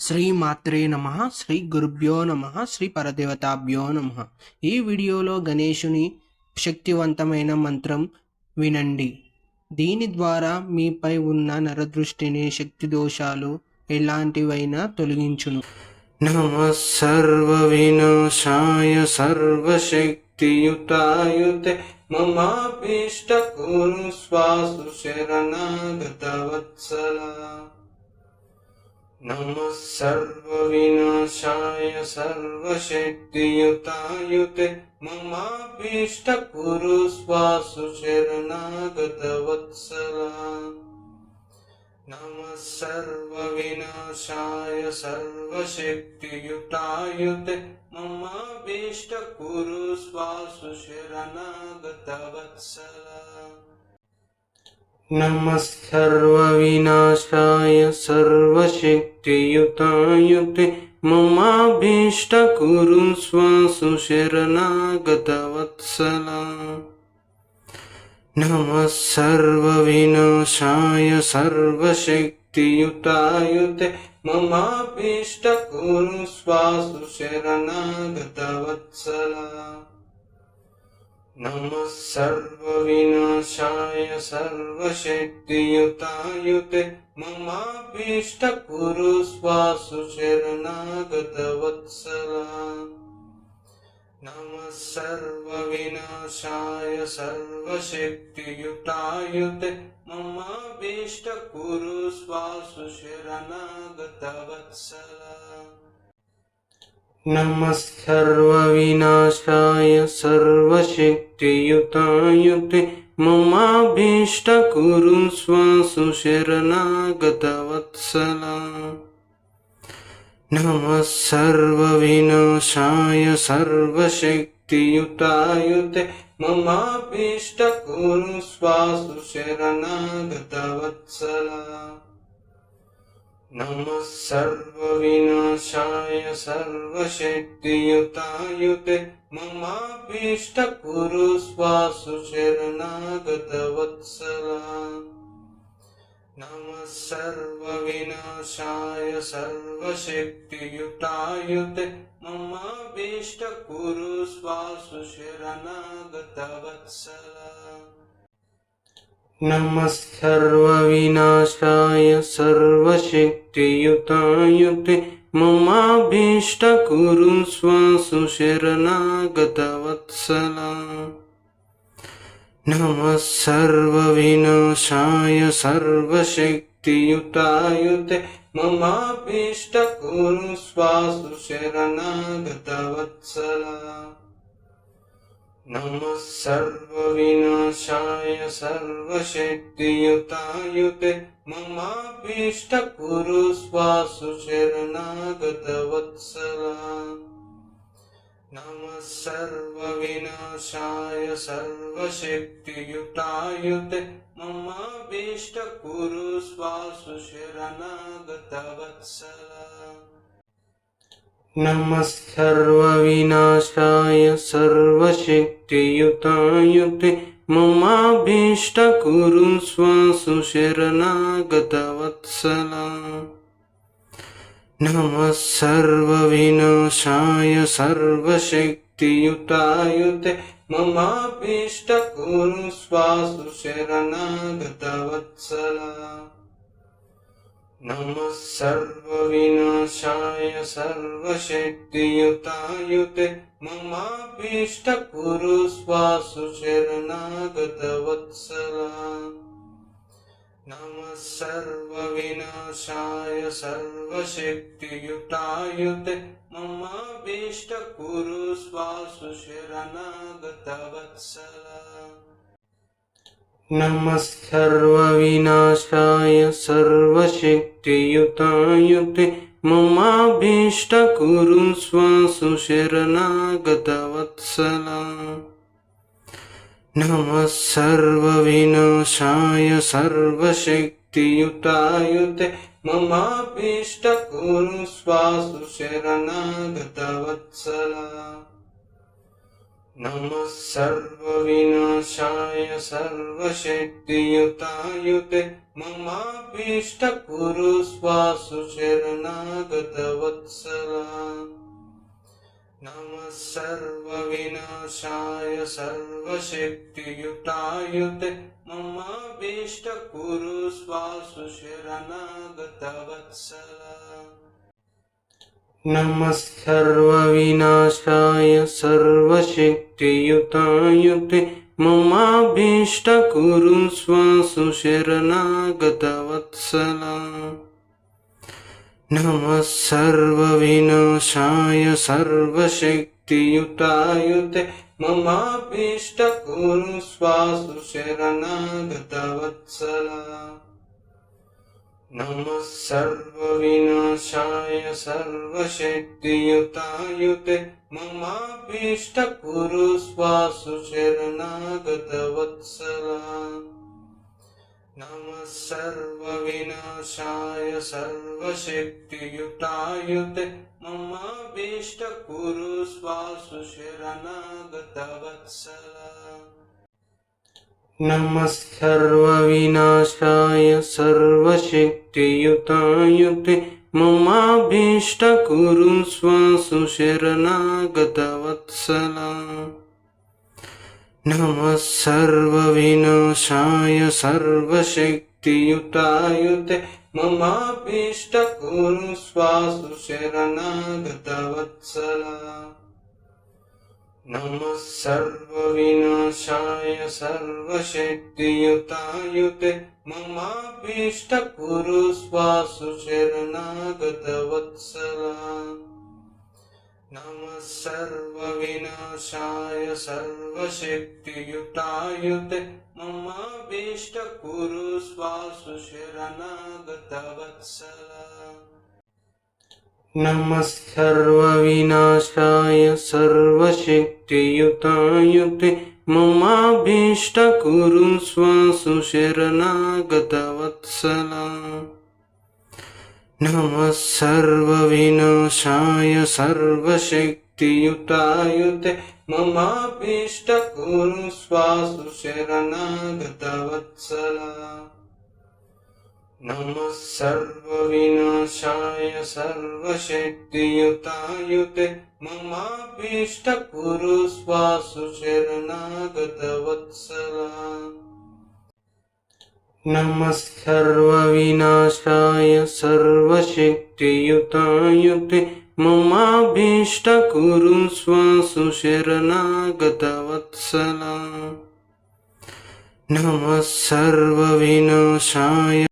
శ్రీ మాత్రే నమః శ్రీ గురుభ్యో నమః శ్రీ పరదేవతాభ్యో నమః. ఈ వీడియోలో గణేశుని శక్తివంతమైన మంత్రం వినండి. దీని ద్వారా మీపై ఉన్న నరదృష్టిని, శక్తి దోషాలు ఎలాంటివైనా తొలగించును. నమః సర్వ వినాశాయ సర్వశక్తియుతాయుతే మమాభీష్ట కురు స్వాసు శరణాగత వత్సల. नमः सर्वविनाशाय सर्वशक्तियुतायुते ममाभीष्टकुरु स्वासु शरणागतवत्सला. नमः सर्वविनाशाय सर्वशक्तियुतायुते ममाभीष्टकुरु स्वासु शरणागतवत्सला. नमः सर्वविनाशाय सर्वशक्तियुतायुते ममाभीष्टकुरु स्वासु शरणागतवत्सला. नमः सर्वविनाशाय सर्वशक्तियुतायुते ममाभीष्टकुरु स्वासु शरणागतवत्सला. नमः सर्वविनाशाय सर्वशक्तियुतायुते ममाभीष्टकुरु स्वासु शरणागतवत्सला. नमः सर्वविनाशाय सर्वशक्तियुतायुते ममाभीष्टकुरु स्वासु शरणागतवत्सला. नमः सर्वविनाशाय सर्वशक्तियुतायुते ममाभीष्टकुरु स्वासु शरणागतवत्सला. नमः सर्वविनाशाय सर्वशक्तियुतायुते ममाभीष्टकुरु स्वासु शरणागतवत्सला. नमः सर्वविनाशाय सर्वशक्तियुतायुते ममाभीष्टकुरु स्वासु शरणागतवत्सला. नमः सर्वविनाशाय सर्वशक्तियुतायुते ममाभीष्टकुरु स्वासु शरणागतवत्सला. नमः सर्वविनाशाय सर्वशक्तियुतायुते ममाभीष्टकुरु स्वासु शरणागतवत्सला. नमः सर्वविनाशाय सर्वशक्तियुतायुते ममाभीष्टकुरु स्वासु शरणागतवत्सला. नमः सर्वविनाशाय सर्वशक्तियुतायुते ममाभीष्टकुरु स्वासु शरणागतवत्सला. नमः सर्वविनाशाय सर्वशक्तियुतायुते ममाभीष्टकुरु स्वासु शरणागतवत्सला. नमः सर्वविनाशाय सर्वशक्तियुतायुते ममाभीष्टकुरु स्वासु शरणागतवत्सला. नमः सर्वविनाशाय सर्वशक्तियुतायुते ममाभीष्टकुरु स्वासु शरणागतवत्सला. नमः सर्वविनाशाय सर्वशक्तियुतायुते ममाभीष्टकुरु स्वासु शरणागतवत्सला. नमः सर्वविनाशाय सर्वशक्तियुतायुते ममाभीष्टकुरु स्वासु शरणागतवत्सला. नमः सर्वविनाशाय सर्वशक्तियुतायुते ममाभीष्टकुरु स्वासु शरणागतवत्सला. नमः सर्वविनाशाय सर्वशक्तियुतायुते ममाभीष्टकुरु स्वासु शरणागतवत्सला. नमः सर्वविनाशाय सर्वशक्तियुतायुते ममाभीष्टकुरु स्वासु शरणागतवत्सला नमः सर्वविनाशाय सर्वशक्तियुतायुते ममाभीष्टकुरु स्वासु शरणागतवत्सला नमः सर्वविनाशाय सर्वशक्तियुतायुते ममाभीष्टकुरु स्वासु शरणागतवत्सला नमः सर्वविनाशाय सर्वशक्तियुतायुते ममाभीष्टकुरु स्वासु शरणागतवत्सला नमः सर्वविनाशाय सर्वशक्तियुतायुते ममाभीष्टकुरु स्वासु शरणागतवत्सला नमः सर्वविनाशाय सर्वशक्तियुतायुते ममाभीष्टकुरु स्वासु शरणागतवत्सला नमः सर्वविनाशाय सर्वशक्तियुतायुते ममाभीष्टकुरु स्वासु शरणागतवत्सला नमः सर्वविनाशाय सर्वशक्तियुतायुते ममाभीष्टकुरु स्वासु शरणागतवत्सला नमः सर्वविनाशाय सर्वशक्तियुतायुते ममाभीष्टकुरु स्वासु शरणागतवत्सला नमः सर्वविनाशाय सर्वशक्तियुतायुते ममाभीष्टकुरु स्वासु शरणागतवत्सला नमः सर्वविनाशाय सर्वशक्तियुतायुते ममाभीष्टकुरु स्वासु शरणागतवत्सला नमः सर्वविनाशाय सर्वशक्तियुतायुते ममाभीष्टकुरु स्वासु शरणागतवत्सला नमः सर्वविनाशाय सर्वशक्तियुतायुते ममाभीष्टकुरु स्वासु शरणागतवत्सला नमः सर्वविनाशाय सर्वशक्तियुतायुते ममाभीष्टकुरु स्वासु शरणागतवत्सला नमः सर्वविनाशाय